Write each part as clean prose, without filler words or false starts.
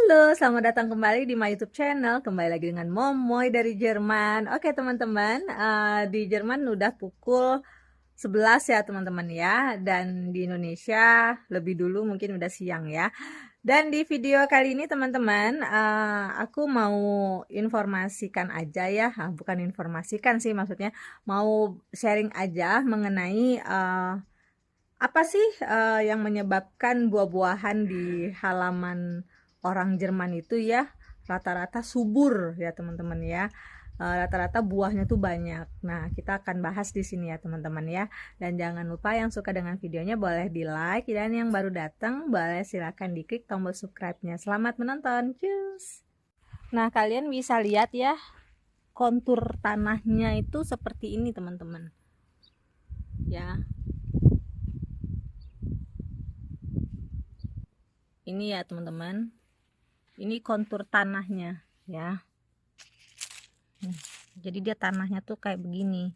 Halo, selamat datang kembali di my YouTube channel. Kembali lagi dengan Momoy dari Jerman. Oke teman-teman, di Jerman udah pukul 11 ya teman-teman ya. Dan di Indonesia lebih dulu mungkin udah siang ya. Dan di video kali ini teman-teman, aku mau informasikan aja ya. Bukan informasikan sih, maksudnya mau sharing aja mengenai apa sih yang menyebabkan buah-buahan di halaman orang Jerman itu ya rata-rata subur ya teman-teman ya. Rata-rata buahnya tuh banyak. Nah, kita akan bahas di sini ya teman-teman ya. Dan jangan lupa yang suka dengan videonya boleh di like, dan yang baru datang boleh silakan diklik tombol subscribe-nya. Selamat menonton. Cus. Nah, kalian bisa lihat ya kontur tanahnya itu seperti ini teman-teman. Ya. Ini ya teman-teman. Ini kontur tanahnya ya. Jadi dia tanahnya tuh kayak begini.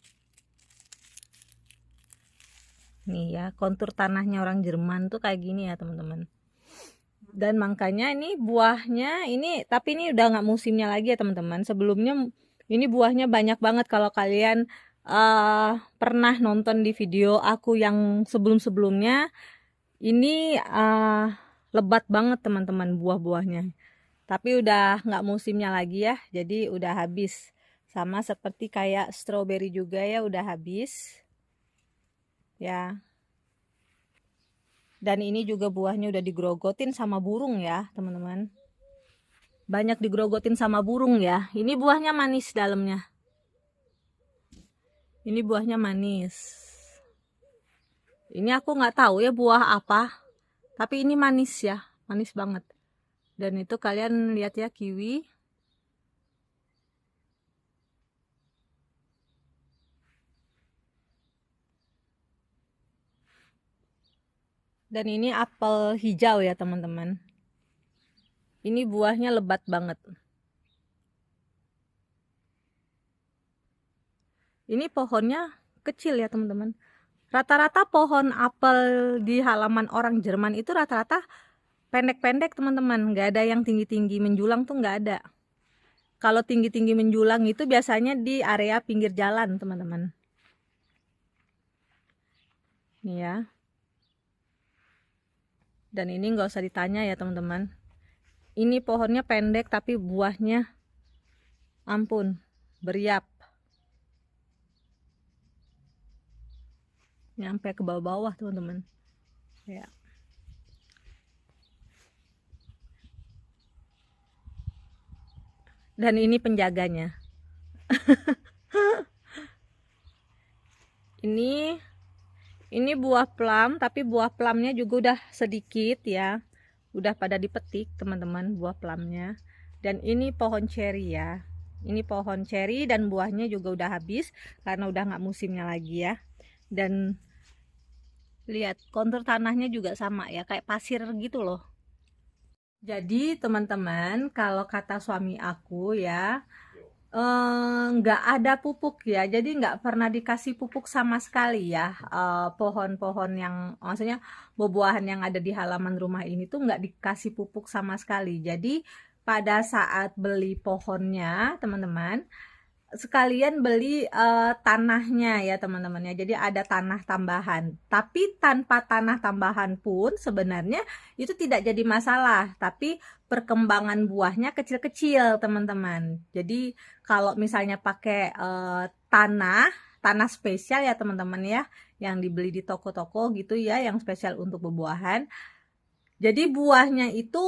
Nih ya, kontur tanahnya orang Jerman tuh kayak gini ya teman-teman. Dan makanya ini buahnya ini, tapi ini udah nggak musimnya lagi ya teman-teman. Sebelumnya ini buahnya banyak banget. Kalau kalian pernah nonton di video aku yang sebelum-sebelumnya, ini lebat banget teman-teman buah-buahnya. Tapi udah nggak musimnya lagi ya, jadi udah habis. Sama seperti kayak stroberi juga ya, udah habis ya. Dan ini juga buahnya udah digrogotin sama burung ya teman-teman. Banyak digrogotin sama burung ya. Ini buahnya manis dalamnya. Ini buahnya manis. Ini aku nggak tahu ya buah apa, tapi ini manis ya, manis banget. Dan itu kalian lihat ya, kiwi. Dan ini apel hijau ya teman-teman. Ini buahnya lebat banget. Ini pohonnya kecil ya teman-teman. Rata-rata pohon apel di halaman orang Jerman itu rata-rata pendek-pendek teman-teman. Nggak ada yang tinggi-tinggi menjulang tuh nggak ada. Kalau tinggi-tinggi menjulang itu biasanya di area pinggir jalan teman-teman. Nih ya. Dan ini nggak usah ditanya ya teman-teman. Ini pohonnya pendek tapi buahnya ampun, beriap. Nyampe ke bawah-bawah teman-teman. Ya. Dan ini penjaganya. Ini buah plum, tapi buah plumnya juga udah sedikit ya. Udah pada dipetik teman-teman buah plumnya. Dan ini pohon cherry ya. Ini pohon cherry dan buahnya juga udah habis karena udah nggak musimnya lagi ya. Dan lihat kontur tanahnya juga sama ya, kayak pasir gitu loh. Jadi teman-teman, kalau kata suami aku ya, nggak ada pupuk ya, jadi nggak pernah dikasih pupuk sama sekali ya. Pohon-pohon yang maksudnya buah-buahan yang ada di halaman rumah ini tuh nggak dikasih pupuk sama sekali. Jadi pada saat beli pohonnya teman-teman, sekalian beli tanahnya ya teman-teman ya. Jadi ada tanah tambahan, tapi tanpa tanah tambahan pun sebenarnya itu tidak jadi masalah, tapi perkembangan buahnya kecil-kecil teman-teman. Jadi kalau misalnya pakai tanah spesial ya teman-teman ya, yang dibeli di toko-toko gitu ya, yang spesial untuk buah-buahan, jadi buahnya itu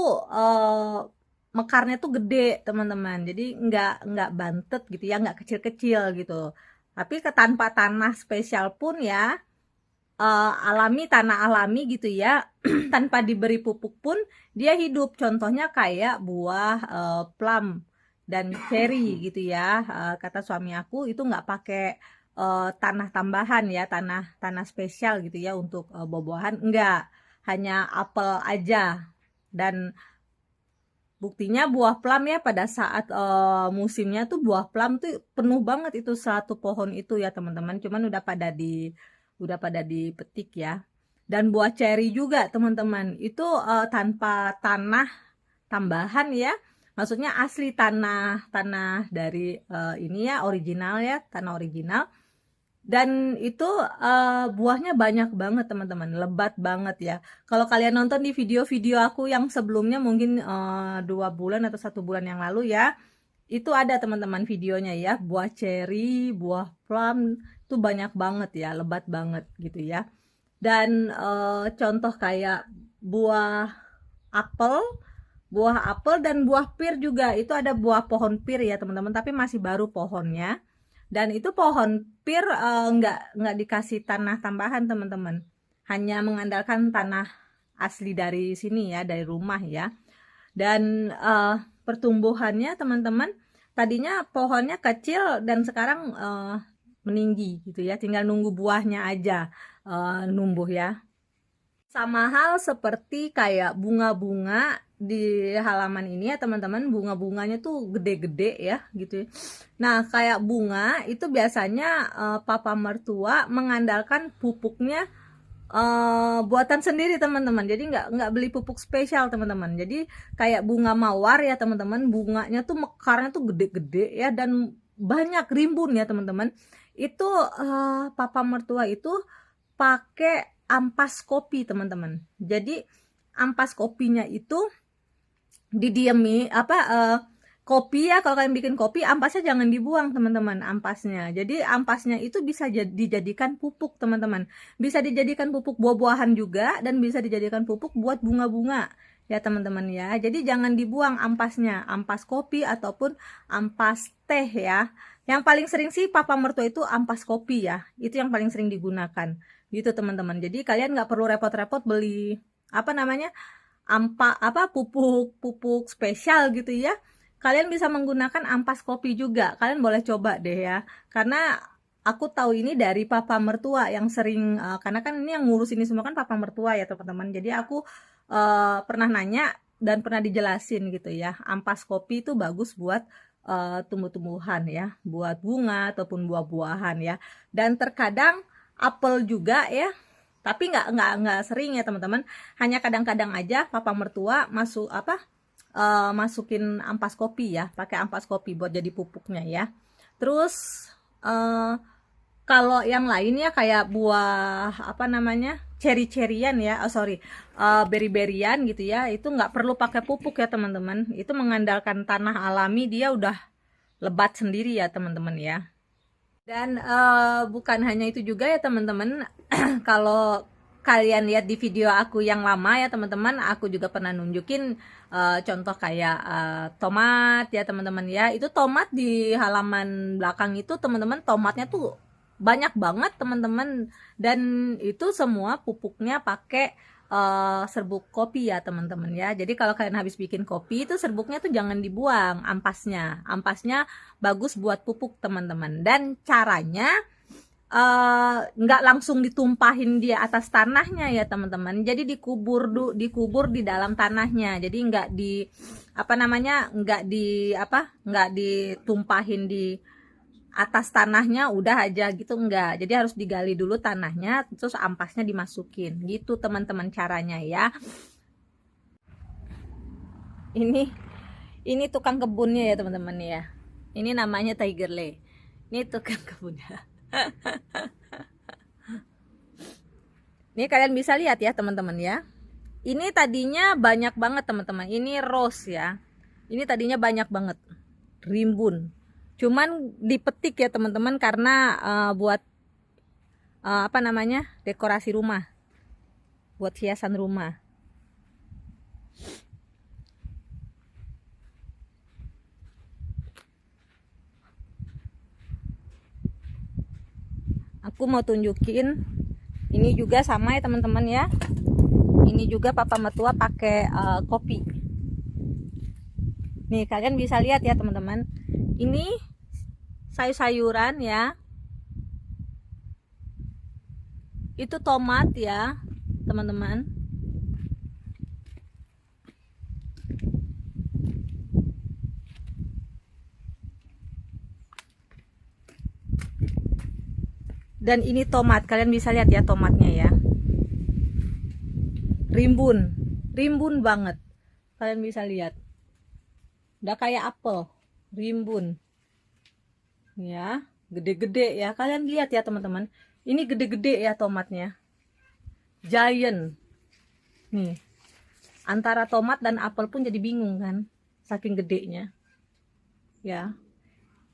mekarnya tuh gede teman-teman, jadi nggak bantet gitu ya, nggak kecil-kecil gitu. Tapi tanpa tanah spesial pun ya, alami, tanah alami gitu ya, tanpa diberi pupuk pun dia hidup. Contohnya kayak buah plum dan cherry gitu ya. Kata suami aku itu nggak pakai tanah tambahan ya, tanah spesial gitu ya untuk buah-buahan, enggak, hanya apel aja. Dan buktinya buah plum ya, pada saat musimnya tuh buah plum tuh penuh banget itu satu pohon itu ya teman-teman. Cuman udah pada dipetik ya. Dan buah ceri juga teman-teman itu tanpa tambahan ya, maksudnya asli tanah dari ini ya, original ya, tanah original. Dan itu buahnya banyak banget teman-teman, lebat banget ya. Kalau kalian nonton di video-video aku yang sebelumnya mungkin 2 bulan atau 1 bulan yang lalu ya, itu ada teman-teman videonya ya, buah ceri, buah plum itu banyak banget ya, lebat banget gitu ya. Dan contoh kayak buah apel dan buah pir juga, itu ada buah pohon pir ya teman-teman, tapi masih baru pohonnya. Dan itu pohon pir nggak dikasih tanah tambahan teman-teman, hanya mengandalkan tanah asli dari sini ya, dari rumah ya. Dan pertumbuhannya teman-teman, tadinya pohonnya kecil dan sekarang meninggi gitu ya, tinggal nunggu buahnya aja numbuh ya. Sama hal seperti kayak bunga-bunga di halaman ini ya teman-teman, bunga-bunganya tuh gede-gede ya gitu ya. Nah kayak bunga itu biasanya papa mertua mengandalkan pupuknya buatan sendiri teman-teman, jadi nggak beli pupuk spesial teman-teman. Jadi kayak bunga mawar ya teman-teman, bunganya tuh mekarnya tuh gede-gede ya, dan banyak rimbun ya teman-teman. Itu papa mertua itu pakai ampas kopi teman-teman. Jadi ampas kopinya itu didiami kopi ya, kalau kalian bikin kopi ampasnya jangan dibuang teman-teman, ampasnya. Jadi ampasnya itu bisa dijadikan pupuk teman-teman, bisa dijadikan pupuk buah-buahan juga, dan bisa dijadikan pupuk buat bunga-bunga ya teman-teman ya. Jadi jangan dibuang ampasnya, ampas kopi ataupun ampas teh ya. Yang paling sering sih papa mertua itu ampas kopi ya, itu yang paling sering digunakan gitu teman-teman. Jadi kalian nggak perlu repot-repot beli pupuk spesial gitu ya. Kalian bisa menggunakan ampas kopi juga, kalian boleh coba deh ya, karena aku tahu ini dari papa mertua yang sering karena kan ini yang ngurus ini semua kan papa mertua ya teman-teman. Jadi aku pernah nanya dan pernah dijelasin gitu ya, ampas kopi itu bagus buat tumbuh-tumbuhan ya, buat bunga ataupun buah-buahan ya. Dan terkadang apel juga ya, tapi nggak sering ya teman-teman, hanya kadang-kadang aja papa mertua masukin ampas kopi ya, pakai ampas kopi buat jadi pupuknya ya. Terus kalau yang lain ya kayak buah ceri-cerian ya, beri-berian gitu ya, itu nggak perlu pakai pupuk ya teman-teman, itu mengandalkan tanah alami, dia udah lebat sendiri ya teman-teman ya. Dan bukan hanya itu juga ya teman-teman, kalau kalian lihat di video aku yang lama ya teman-teman, aku juga pernah nunjukin contoh kayak tomat ya teman-teman ya. Itu tomat di halaman belakang itu teman-teman, tomatnya tuh banyak banget teman-teman, dan itu semua pupuknya pakai serbuk kopi ya teman-teman ya. Jadi kalau kalian habis bikin kopi itu serbuknya tuh jangan dibuang, ampasnya bagus buat pupuk teman-teman. Dan caranya nggak langsung ditumpahin di atas tanahnya ya teman-teman, jadi dikubur di dalam tanahnya. Jadi nggak ditumpahin di atas tanahnya udah aja gitu, enggak. Jadi harus digali dulu tanahnya, terus ampasnya dimasukin gitu teman-teman caranya ya. Ini tukang kebunnya ya teman-teman ya, ini namanya Tiger Lay, ini tukang kebunnya. Ini kalian bisa lihat ya teman-teman ya, ini tadinya banyak banget teman-teman, ini rose ya, ini tadinya banyak banget rimbun, cuman dipetik ya teman-teman karena buat dekorasi rumah, buat hiasan rumah. Aku mau tunjukin ini juga sama ya teman-teman ya, ini juga papa mertua pakai kopi. Nih kalian bisa lihat ya teman-teman, ini sayur-sayuran ya, itu tomat ya teman-teman. Dan ini tomat, kalian bisa lihat ya tomatnya ya, rimbun banget, kalian bisa lihat Udah kayak apel, rimbun. Ya, gede-gede ya. Kalian lihat ya teman-teman. Ini gede-gede ya tomatnya. Giant. Nih. Antara tomat dan apel pun jadi bingung kan, saking gedenya. Ya.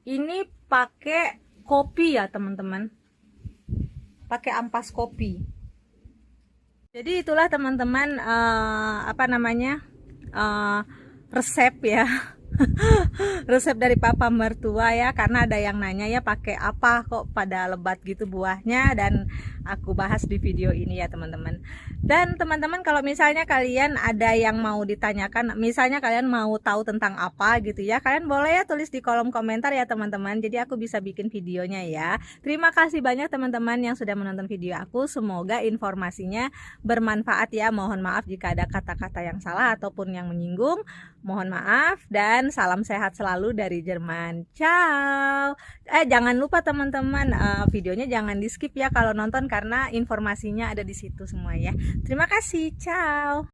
Ini pakai kopi ya teman-teman. Pakai ampas kopi. Jadi itulah teman-teman apa namanya? Resep ya. Resep dari papa mertua ya, karena ada yang nanya ya pakai apa kok pada lebat gitu buahnya, dan aku bahas di video ini ya teman-teman. Dan teman-teman kalau misalnya kalian ada yang mau ditanyakan, misalnya kalian mau tahu tentang apa gitu ya, kalian boleh ya tulis di kolom komentar ya teman-teman, jadi aku bisa bikin videonya ya. Terima kasih banyak teman-teman yang sudah menonton video aku, semoga informasinya bermanfaat ya. Mohon maaf jika ada kata-kata yang salah ataupun yang menyinggung, mohon maaf, dan salam sehat selalu dari Jerman. Ciao. Jangan lupa teman-teman, videonya jangan di skip ya kalau nonton, karena informasinya ada di situ semua ya. Terima kasih. Ciao.